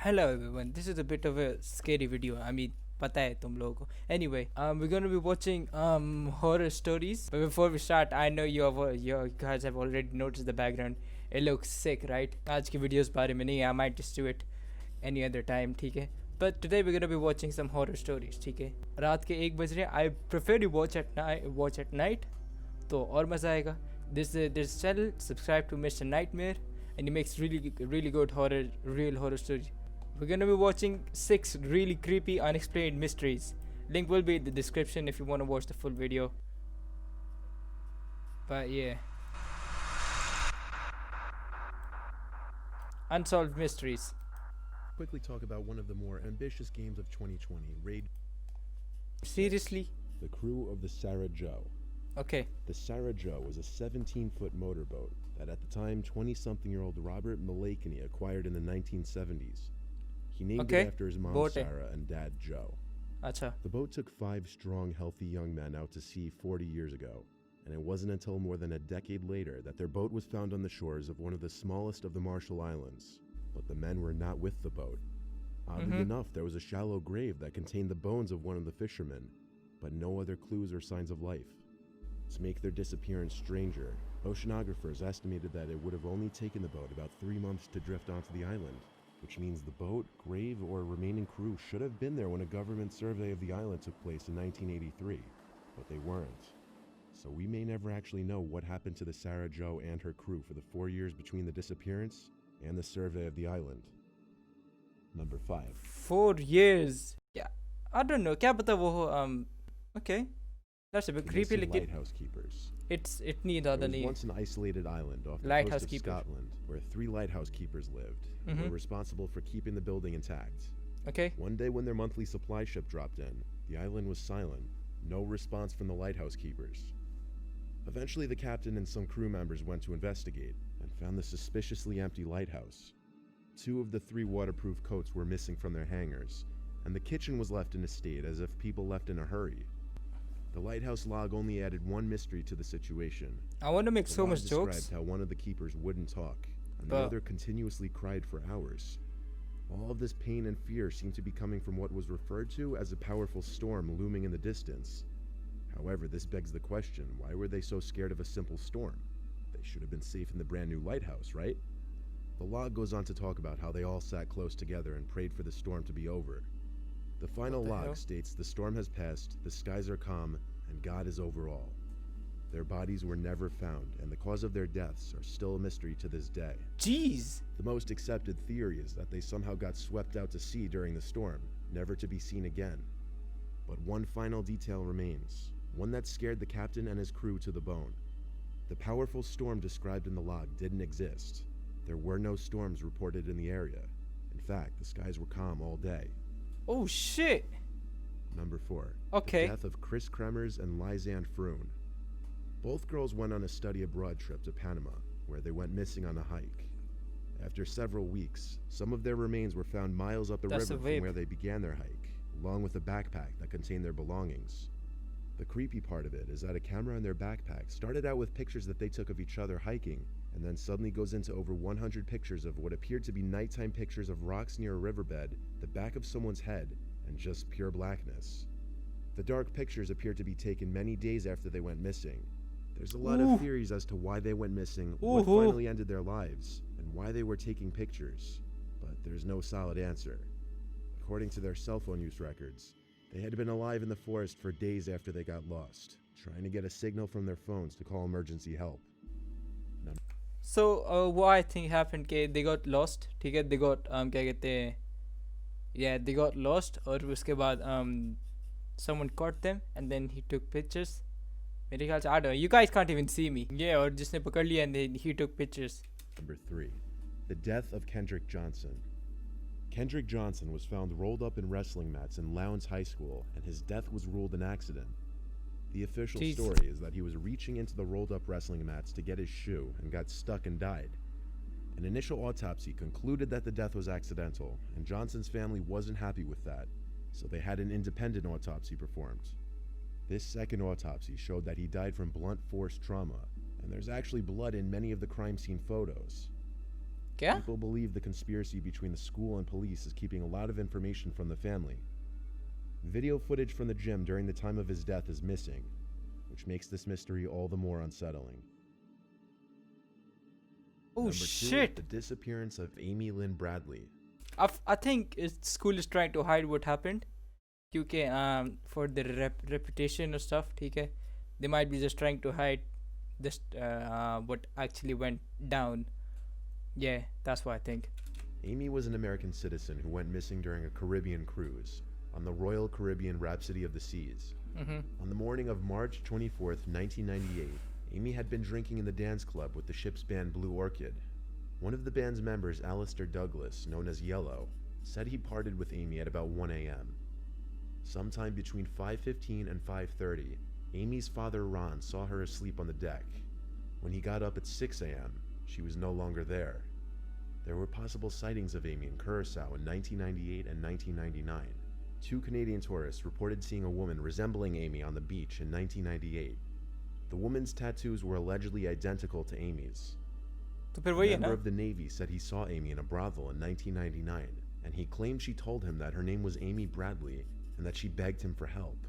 Hello everyone, this is a bit of a scary video. I mean, पता है तुम लोगों को. Anyway, we're gonna be watching horror stories. But before we start, I know you guys have already noticed the background. It looks sick, right? आज की videos बारे में नहीं. I might just do it any other time, ठीक है? But today we're gonna be watching some horror stories, ठीक है? रात के 1 बज रहे हैं. I prefer you watch at night. तो और मज़ा आएगा. This channel, subscribe to Mr. Nightmare, and he makes really good real horror stories. We're gonna be watching 6 really creepy unexplained mysteries. Link will be in the description if you want to watch the full video. But yeah, unsolved mysteries. Quickly talk about one of the more ambitious games of 2020, Raid. Seriously? The crew of the Sarah Joe. Okay. The Sarah Joe was a 17-foot motorboat that at the time 20-something-year-old Robert Mulakany acquired in the 1970s. He named it after his mom Sarah and dad Joe. Acha. The boat took 5 strong, healthy young men out to sea 40 years ago, and it wasn't until more than a decade later that their boat was found on the shores of one of the smallest of the Marshall Islands. But the men were not with the boat. Oddly enough, there was a shallow grave that contained the bones of one of the fishermen, but no other clues or signs of life. To make their disappearance stranger, oceanographers estimated that it would have only taken the boat about 3 months to drift onto the island, which means the boat, grave, or remaining crew should have been there when a government survey of the island took place in 1983, but they weren't. So we may never actually know what happened to the Sarah Joe and her crew for the 4 years between the disappearance and the survey of the island. Number 5. 4 years. Yeah, I don't know. क्या पता वो okay. That's a bit creepy. Like lighthouse keepers. It need other name. It was once an isolated island off the coast of Scotland where 3 lighthouse keepers lived and were responsible for keeping the building intact. Okay. One day when their monthly supply ship dropped in, the island was silent. No response from the lighthouse keepers. Eventually, the captain and some crew members went to investigate and found the suspiciously empty lighthouse. 2 of the 3 waterproof coats were missing from their hangars, and the kitchen was left in a state as if people left in a hurry. The lighthouse log only added one mystery to the situation. I want to make so much jokes. Described how one of the keepers wouldn't talk, and the other continuously cried for hours. All of this pain and fear seemed to be coming from what was referred to as a powerful storm looming in the distance. However, this begs the question, why were they so scared of a simple storm? They should have been safe in the brand new lighthouse, right? The log goes on to talk about how they all sat close together and prayed for the storm to be over. The final log states the storm has passed, the skies are calm, and God is over all. Their bodies were never found, and the cause of their deaths are still a mystery to this day. Jeez! The most accepted theory is that they somehow got swept out to sea during the storm, never to be seen again. But one final detail remains, one that scared the captain and his crew to the bone. The powerful storm described in the log didn't exist. There were no storms reported in the area. In fact, the skies were calm all day. Oh shit! Number 4. Okay. The death of Chris Kremers and Lisanne Froon. Both girls went on a study abroad trip to Panama, where they went missing on a hike. After several weeks, some of their remains were found miles up the river from where they began their hike, along with a backpack that contained their belongings. The creepy part of it is that a camera in their backpack started out with pictures that they took of each other hiking, and then suddenly goes into over 100 pictures of what appeared to be nighttime pictures of rocks near a riverbed, the back of someone's head, and just pure blackness. The dark pictures appeared to be taken many days after they went missing. There's a lot of theories as to why they went missing, what finally ended their lives, and why they were taking pictures, but there's no solid answer. According to their cell phone use records, they had been alive in the forest for days after they got lost, trying to get a signal from their phones to call emergency help. So what I think happened कि they got lost, ठीक है? They got क्या कहते हैं? Yeah, they got lost और उसके बाद someone caught them and then he took pictures. मेरे ख्याल से I don't know. You guys can't even see me. Yeah, और जिसने पकड़ लिया and then he took pictures. Number 3. The death of Kendrick Johnson. Kendrick Johnson was found rolled up in wrestling mats in Lowndes High School, and his death was ruled an accident. The official story is that he was reaching into the rolled-up wrestling mats to get his shoe and got stuck and died. An initial autopsy concluded that the death was accidental, and Johnson's family wasn't happy with that, so they had an independent autopsy performed. This second autopsy showed that he died from blunt force trauma, and there's actually blood in many of the crime scene photos. क्या? People believe the conspiracy between the school and police is keeping a lot of information from the family. Video footage from the gym during the time of his death is missing, which makes this mystery all the more unsettling. Oh Number 2, shit! the disappearance of Amy Lynn Bradley. I think school is trying to hide what happened. क्योंकि for the reputation or stuff, ठीक है? They might be just trying to hide this what actually went down. Yeah, that's what I think. Amy was an American citizen who went missing during a Caribbean cruise on the Royal Caribbean Rhapsody of the Seas. On the morning of March 24th, 1998, Amy had been drinking in the dance club with the ship's band Blue Orchid. One of the band's members, Alistair Douglas, known as Yellow, said he parted with Amy at about 1 a.m. Sometime between 5:15 and 5:30, Amy's father Ron saw her asleep on the deck. When he got up at 6 a.m., she was no longer there. There were possible sightings of Amy in Curacao in 1998 and 1999. 2 Canadian tourists reported seeing a woman resembling Amy on the beach in 1998. The woman's tattoos were allegedly identical to Amy's. तो फिर A वही है member ना? of the Navy said he saw Amy in a brothel in 1999, and he claimed she told him that her name was Amy Bradley and that she begged him for help.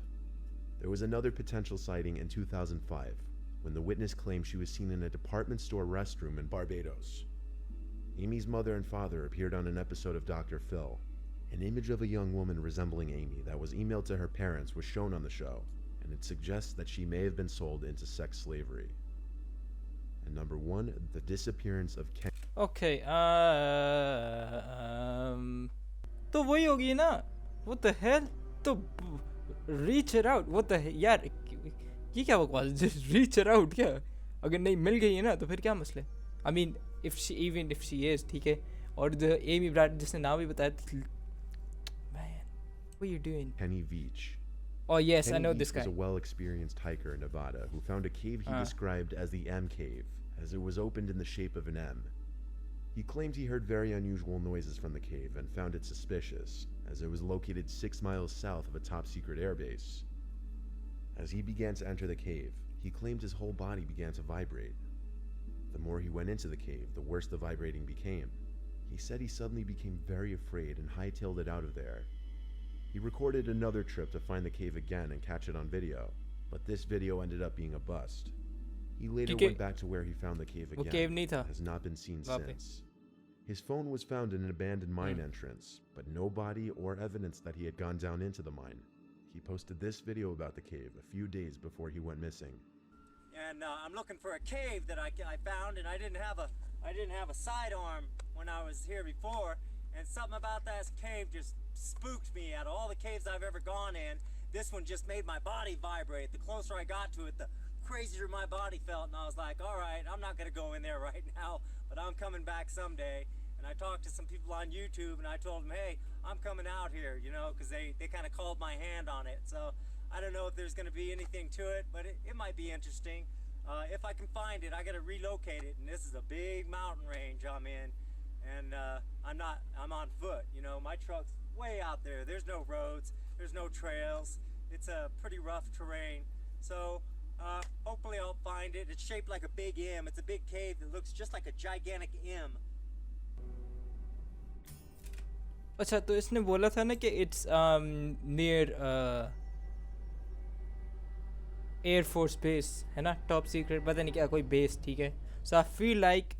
There was another potential sighting in 2005, when the witness claimed she was seen in a department store restroom in Barbados. Amy's mother and father appeared on an episode of Dr. Phil. An image of a young woman resembling Amy that was emailed to her parents was shown on the show, and it suggests that she may have been sold into sex slavery. And number 1, the disappearance of Ken. Okay. तो वही होगी ना? What the hell? तो reach her out. What the hell? यार ये क्या बकवास? Just reach her out क्या? अगर नहीं मिल गई है ना तो फिर क्या मसला है? I mean, if she is, ठीक है. और the Amy Brad जिसने नाम भी बताया, man, what are you doing? Kenny Veach. Oh yes, Kenny I know Veach this guy. was a well-experienced hiker in Nevada who found a cave he described as the M Cave, as it was opened in the shape of an M. He claimed he heard very unusual noises from the cave and found it suspicious, as it was located 6 miles south of a top-secret airbase. As he began to enter the cave, he claimed his whole body began to vibrate. The more he went into the cave, the worse the vibrating became. He said he suddenly became very afraid and hightailed it out of there. He recorded another trip to find the cave again and catch it on video, but this video ended up being a bust. He later went back to where he found the cave वो again, cave नहीं था and has not been seen वहाँ पे. since. His phone was found in an abandoned mine entrance, but no body or evidence that he had gone down into the mine. He posted this video about the cave a few days before he went missing. And I'm looking for a cave that I found, and I didn't have a sidearm when I was here before, and something about that cave just spooked me. Out of all the caves I've ever gone in, this one just made my body vibrate. The closer I got to it, the crazier my body felt, and I was like, all right, I'm not gonna go in there right now, but I'm coming back someday. And I talked to some people on YouTube, and I told them, hey, I'm coming out here, you know, because they kind of called my hand on it. So I don't know if there's going to be anything to it, but it might be interesting. If I can find it, I got to relocate it, and this is a big mountain range I'm in, and I'm on foot, you know, my truck's way out there. There's no roads, there's no trails. It's a pretty rough terrain. So hopefully I'll find it. It's shaped like a big M. It's a big cave that looks just like a gigantic M. अच्छा तो इसने बोला था ना कि it's near Air Force Base है ना, top secret पता नहीं क्या कोई base, ठीक है. So I feel like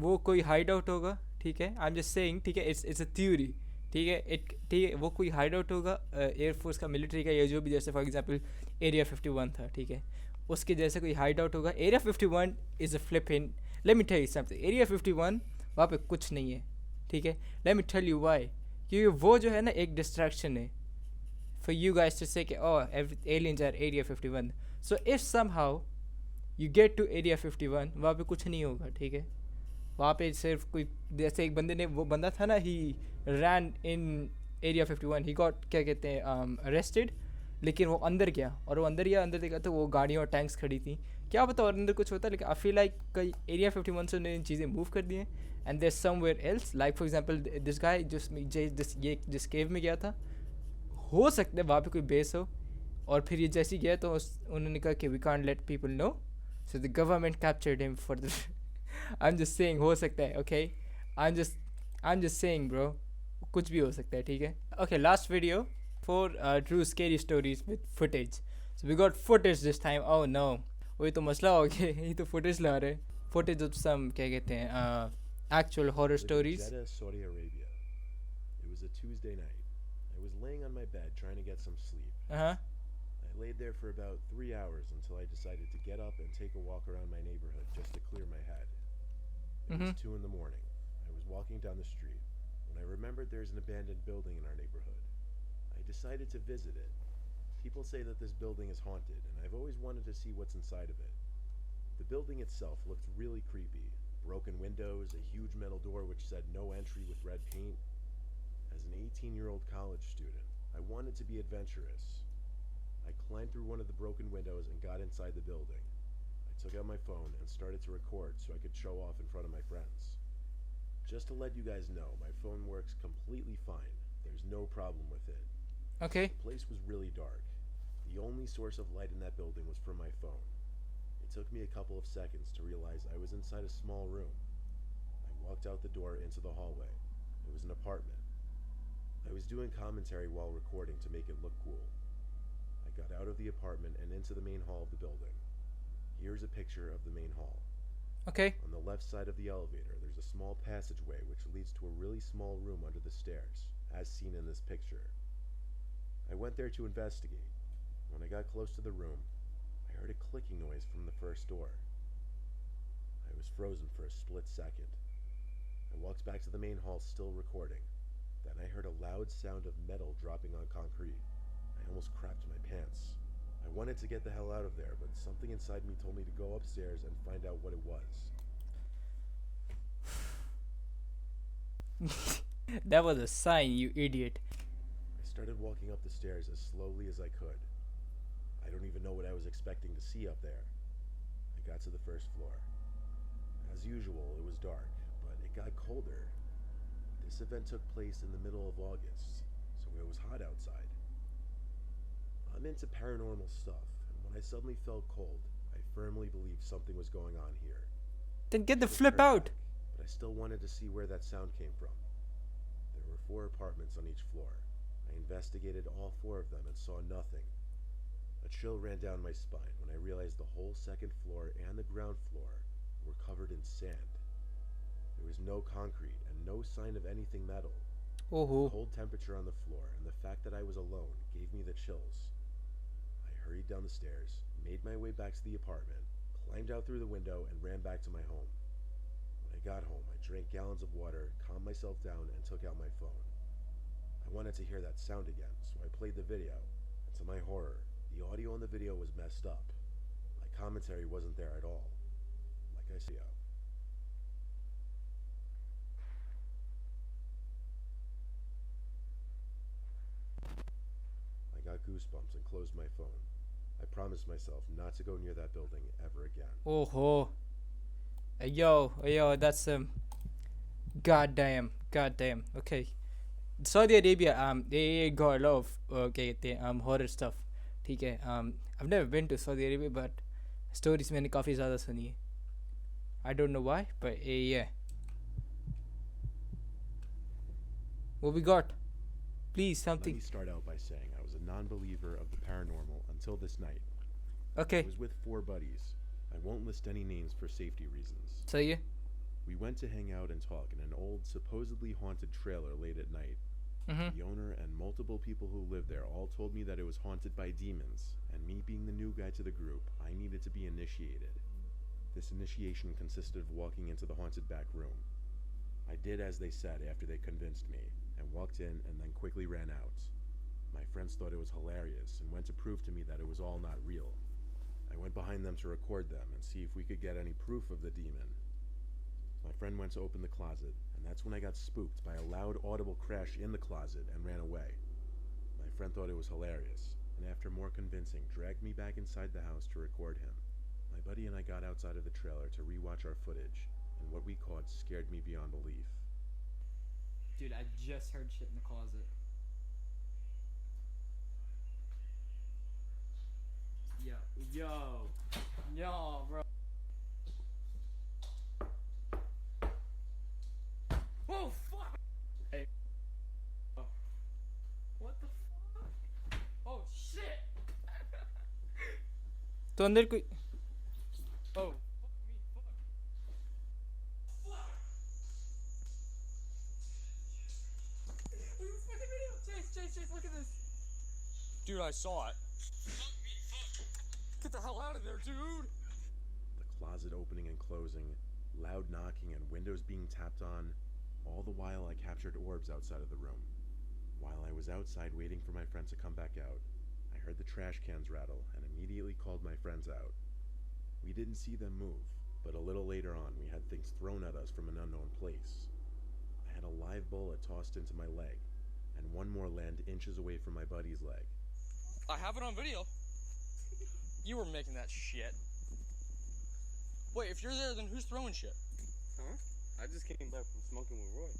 वो कोई hideout होगा, ठीक है. I'm just saying, ठीक है, it's a theory, ठीक है. ठीक है, वो कोई hideout होगा Air Force का, military का, या जो भी, जैसे for example Area 51 था, ठीक है, उसके जैसे कोई hideout होगा. Area 51 is a flipping, let me tell you something, Area 51 वहाँ पे कुछ नहीं है, ठीक है. Let me tell you why. क्योंकि वो जो है ना एक distraction है for you guys to say कि oh aliens are Area 51. So if somehow you get to Area 51, वहाँ पे कुछ नहीं होगा, ठीक है. वहाँ पे सिर्फ कोई, जैसे एक बंदे ने, वो बंदा था ना, he ran in Area 51, he got क्या कहते हैं arrested, लेकिन वो अंदर गया, और वो अंदर गया, अंदर देखा तो वो गाड़ियाँ और टैंक्स खड़ी थी, क्या पता और अंदर कुछ होता. लेकिन आई फील लाइक कई एरिया 51 से उन्होंने चीज़ें मूव कर दी हैं, and there somewhere else, like for example this guy जिस केव में गया था, हो सकता है वहाँ पे कोई बेस हो, और फिर ये जैसे गया तो उन्होंने कहा कि we can't let people know, so the government captured him for the I'm just saying हो सकता है, okay? I'm just saying, bro. कुछ भी हो सकता है, ठीक है? Okay, last video for true scary stories with footage. So we got footage this time. Oh no. वही तो मसला हो गया. ये तो footage ला रहे. Footage of some क्या कहते हैं actual horror I live in stories. Jeddah, Saudi Arabia. It was a Tuesday night. I was laying on my bed trying to get some sleep. Uh-huh. I laid there for about 3 hours until I decided to get up and take a walk around my neighborhood just to clear my head. It was 2 in the morning. I was walking down the street when I remembered there's an abandoned building in our neighborhood. I decided to visit it. People say that this building is haunted, and I've always wanted to see what's inside of it. The building itself looked really creepy. Broken windows, a huge metal door which said no entry with red paint. As an 18-year-old college student, I wanted to be adventurous. I climbed through one of the broken windows and got inside the building. I took out my phone and started to record so I could show off in front of my friends. Just to let you guys know, my phone works completely fine. There's no problem with it. Okay. The place was really dark. The only source of light in that building was from my phone. It took me a couple of seconds to realize I was inside a small room. I walked out the door into the hallway. It was an apartment. I was doing commentary while recording to make it look cool. I got out of the apartment and into the main hall of the building. Here's a picture of the main hall. Okay. On the left side of the elevator, there's a small passageway which leads to a really small room under the stairs, as seen in this picture. I went there to investigate. When I got close to the room, I heard a clicking noise from the first door. I was frozen for a split second. I walked back to the main hall still recording. Then I heard a loud sound of metal dropping on concrete. I almost crapped my pants. I wanted to get the hell out of there, but something inside me told me to go upstairs and find out what it was. That was a sign, you idiot. I started walking up the stairs as slowly as I could. I don't even know what I was expecting to see up there. I got to the first floor. As usual, it was dark, but it got colder. This event took place in the middle of August, so it was hot outside. I'm into paranormal stuff, and when I suddenly felt cold, I firmly believed something was going on here. Then get the I flip turned out. back, but I still wanted to see where that sound came from. There were 4 apartments on each floor. I investigated all 4 of them and saw nothing. A chill ran down my spine when I realized the whole second floor and the ground floor were covered in sand. There was no concrete and no sign of anything metal. Oh. The cold temperature on the floor and the fact that I was alone gave me the chills. I hurried down the stairs, made my way back to the apartment, climbed out through the window, and ran back to my home. When I got home, I drank gallons of water, calmed myself down, and took out my phone. I wanted to hear that sound again, so I played the video, and to my horror, the audio in the video was messed up. My commentary wasn't there at all. Like I said. I got goosebumps and closed my phone. I promised myself not to go near that building ever again. Oh. Yo, that's goddamn. Okay. Saudi Arabia, they got a lot of horror stuff. ठीक है. I've never been to Saudi Arabia, but stories मैंने काफ़ी ज़्यादा सुनी है. I don't know why, but yeah. What we got? Please, Let something. me start out by saying I was a non-believer of the paranormal until this night. Okay. I was with 4 buddies. I won't list any names for safety reasons. सही है. We went to hang out and talk in an old, supposedly haunted trailer late at night. The owner and multiple people who lived there all told me that it was haunted by demons, and me being the new guy to the group, I needed to be initiated. This initiation consisted of walking into the haunted back room. I did as they said after they convinced me, and walked in and then quickly ran out. My friends thought it was hilarious and went to prove to me that it was all not real. I went behind them to record them and see if we could get any proof of the demon. My friend went to open the closet, and that's when I got spooked by a loud audible crash in the closet and ran away. My friend thought it was hilarious, and after more convincing, dragged me back inside the house to record him. My buddy and I got outside of the trailer to rewatch our footage, and what we caught scared me beyond belief. Dude, I just heard shit in the closet. Yo, bro. तो अंदर कोई Oh. Chase, look at this. Dude, I saw it. Get the hell out of there, dude! The closet opening and closing, loud knocking, and windows being tapped on. All the while, I captured orbs outside of the room. While I was outside waiting for my friend to come back out, I heard the trash cans rattle and immediately called my friends out. We didn't see them move, but a little later on, we had things thrown at us from an unknown place. I had a live bullet tossed into my leg, and one more land inches away from my buddy's leg. I have it on video. You were making that shit. Wait, if you're there, then who's throwing shit? Huh? I just came back from smoking with Roy.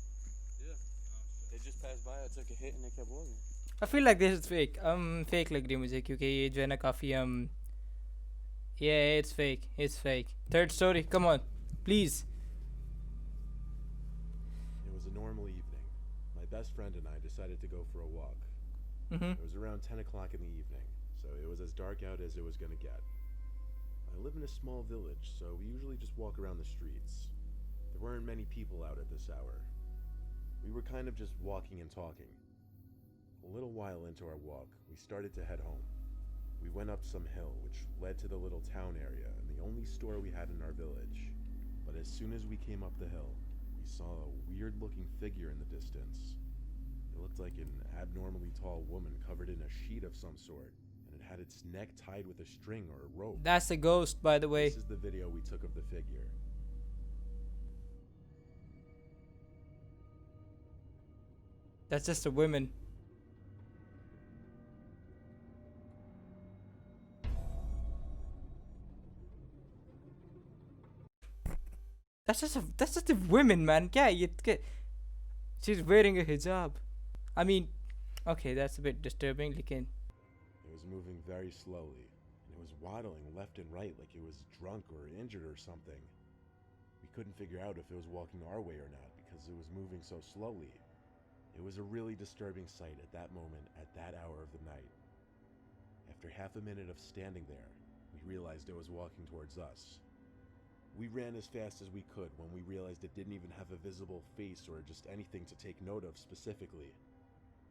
Yeah. They just passed by, I took a hit and they kept walking. I feel like this is fake. Fake लग रही है मुझे क्योंकि ये जो है ना काफी yeah, it's fake. It's fake. Third story. Come on, please. It was a normal evening. My best friend and I decided to go for a walk. Mm-hmm. It was around 10 o'clock in the evening, so it was as dark out as it was gonna get. I live in a small village, so we usually just walk around the streets. There weren't many people out at this hour. We were kind of just walking and talking. A little while into our walk, we started to head home. We went up some hill, which led to the little town area and the only store we had in our village. But as soon as we came up the hill, we saw a weird-looking figure in the distance. It looked like an abnormally tall woman covered in a sheet of some sort, and it had its neck tied with a string or a rope. That's a ghost, by the way. This is the video we took of the figure. That's just a woman. That's just a woman, man. क्या है ये she's wearing a hijab. I mean, okay, that's a bit disturbing. लेकिन It was moving very slowly, and it was waddling left and right like it was drunk or injured or something. We couldn't figure out if it was walking our way or not because it was moving so slowly. It was a really disturbing sight at that moment, at that hour of the night. After half a minute of standing there, we realized it was walking towards us. We ran as fast as we could when we realized it didn't even have a visible face or just anything to take note of specifically.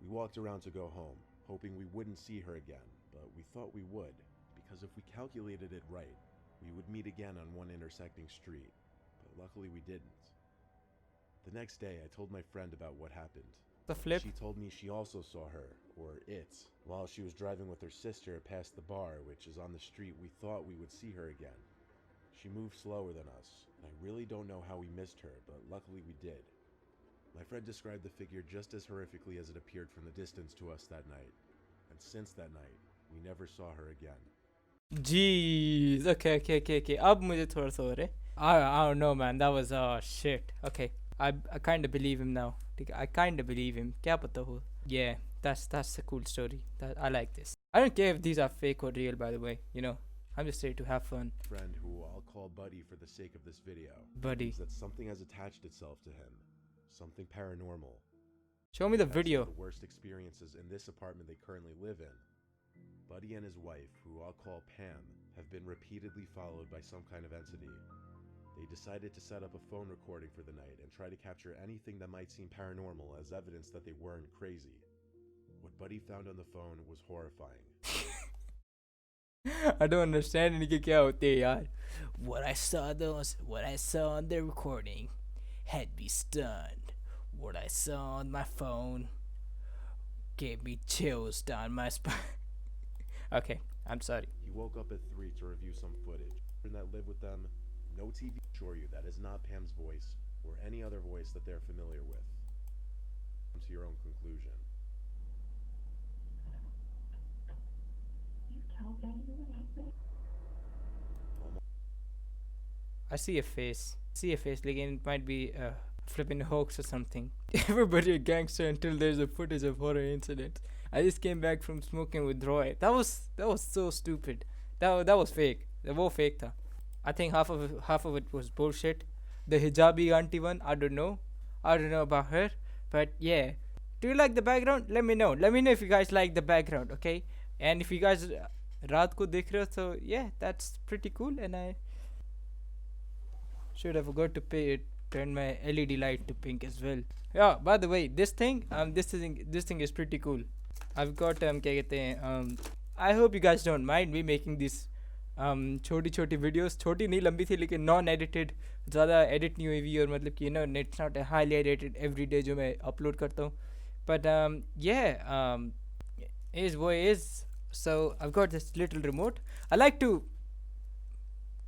We walked around to go home, hoping we wouldn't see her again, but we thought we would, because if we calculated it right, we would meet again on one intersecting street, but luckily we didn't. The next day, I told my friend about what happened. the flip. She told me she also saw her, or it, while she was driving with her sister past the bar, which is on the street we thought we would see her again. She moved slower than us, and I really don't know how we missed her, but luckily we did. My friend described the figure just as horrifically as it appeared from the distance to us that night, and since that night, we never saw her again. Jeez. Okay. अब मुझे थोड़ा सा हो रहा है. I don't know, man. That was shit. Okay. I kind of believe him now. I kind of believe him. क्या पता हो. Yeah, that's a cool story. I like this. I don't care if these are fake or real, by the way. You know, I'm just here to have fun. Friend who I'll call Buddy for the sake of this video. Buddy. Believes that something has attached itself to him. Something paranormal. Show me the Had some video. of the worst experiences in this apartment they currently live in. Buddy and his wife, who I'll call Pam, have been repeatedly followed by some kind of entity. They decided to set up a phone recording for the night and try to capture anything that might seem paranormal as evidence that they weren't crazy. What Buddy found on the phone was horrifying. I don't understand इनके क्या होते हैं यार. What I saw on the recording had me stunned. What I saw on my phone gave me chills down my spine. Okay, I'm sorry. He woke up at 3 to review some footage. That lived with them, no TV assure you that is not Pam's voice or any other voice that they're familiar with. Come to your own conclusion. I see a face. Again, it might be a flipping hoax or something. Everybody a gangster until there's a footage of horror incident. I just came back from smoking with Roy. That was so stupid. That was fake. That was fake tha. I think half of it was bullshit. The hijabi auntie one, I don't know about her, but yeah. Do you like the background? Let me know. Let me know if you guys like the background, okay? And if you guys रात को देख रहे हो so yeah that's pretty cool and I should have forgot to turn my LED light to pink as well. Yeah, by the way, this thing is pretty cool. I've got क्या कहते हैं I hope you guys don't mind me making this छोटी छोटी videos, छोटी नहीं लंबी थी लेकिन नॉन एडिटेड, ज़्यादा एडिट नहीं हुई और मतलब कि it's not highly edited every day जो मैं अपलोड करता हूँ. But is what is. So I've got this little remote. I like to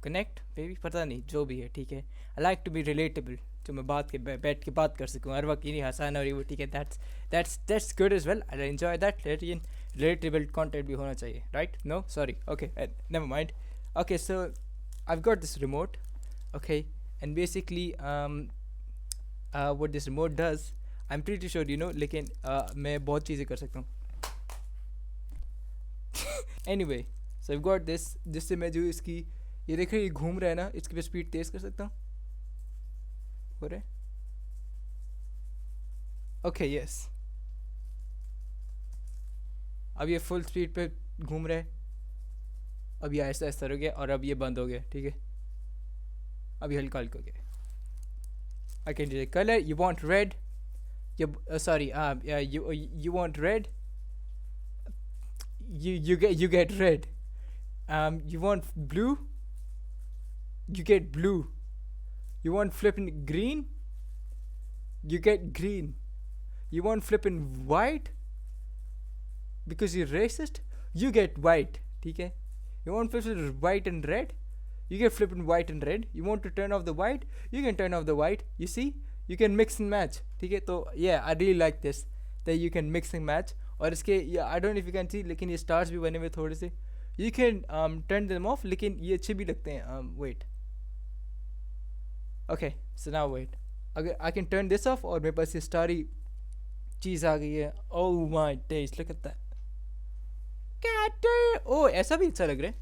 connect, maybe पता नहीं जो भी है, ठीक है. I like to be relatable, जो मैं बैठ के बात कर सकूँ हर वक्त, ये नहीं हंसाना और ये वो, ठीक है. That's good as well. I enjoy that. लेकिन relatable content भी होना चाहिए, right? No, sorry. Okay, never mind. Okay, so I've got this remote. Okay, and basically what this remote does, I'm pretty sure you know, लेकिन मैं बहुत चीज़ें कर सकता हूँ. Anyway, so I've got this, जिससे मैं जो इसकी ये देख रहे, ये घूम रहा है ना, इसकी पे स्पीड तेज कर सकता हूँ. हो रहा है? Okay, yes. अब ये फुल स्पीड पे घूम रहा है. अब ये ऐसा ऐसा हो गया और अब ये बंद हो गया, ठीक है. अब ये हल्का हल्का हो गया. I can do the color. You want red? You want red? You get red. You want blue? You get blue. You want flipping green? You get green. You want flipping white? Because you're racist? You get white. Okay? You want flipping white and red? You get flipping white and red. You want to turn off the white? You can turn off the white. You see? You can mix and match. Okay? So yeah, I really like this, that you can mix and match. और इसके I don't know if you can see, लेकिन ये stars भी बने हुए थोड़े से. You can turn them off, लेकिन ये अच्छे भी लगते हैं. Wait. Okay, so now wait. अगर I can turn this off और मेरे पास ये starry चीज़ आ गई है. Oh my days, look at that. Oh, ऐसा भी अच्छा लग रहा है,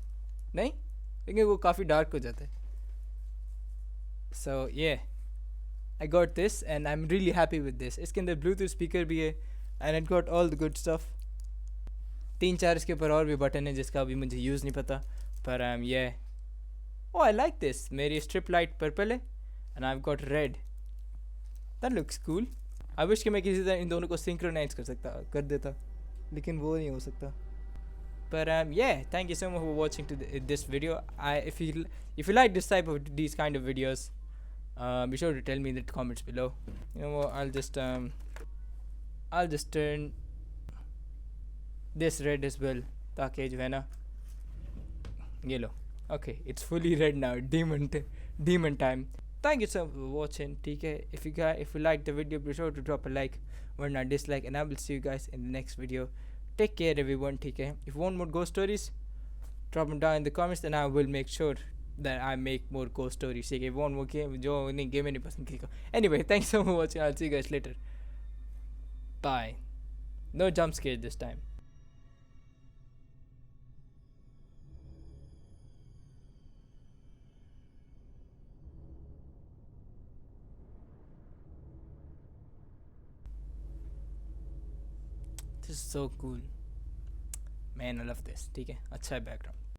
नहीं? लेकिन वो काफ़ी डार्क हो जाता है. So yeah, I got this and I'm really happy with this. इसके अंदर Bluetooth speaker भी है and it got all the good stuff. 3-4 इसके ऊपर और भी बटन है जिसका अभी मुझे यूज़ नहीं पता, पर yeah. Oh, I like this. मेरी strip light purple है and I've got red. That looks cool. I wish कि मैं किसी तरह इन दोनों को synchronize कर देता, लेकिन वो नहीं हो सकता. But yeah, thank you so much for watching this video. If you like this type of these kind of videos, be sure to tell me in the comments below. You know what? I'll just turn this red as well, ताकि जो है ना ये लो. Okay, it's fully red now. Demon time. Thank you so much for watching. ठीक है. If you like the video, be sure to drop a like or not dislike, and I will see you guys in the next video. Take care everyone, ठीक है. If you want more ghost stories, drop them down in the comments and I will make sure that I make more ghost stories. ठीक है. If you want more game, जो नहीं game नहीं पसंद किसी को. Anyway, thanks so much for watching. I'll see you guys later. Bye. No jump scare this time. This is so cool. Man, I love this. ठीक है. अच्छा है background.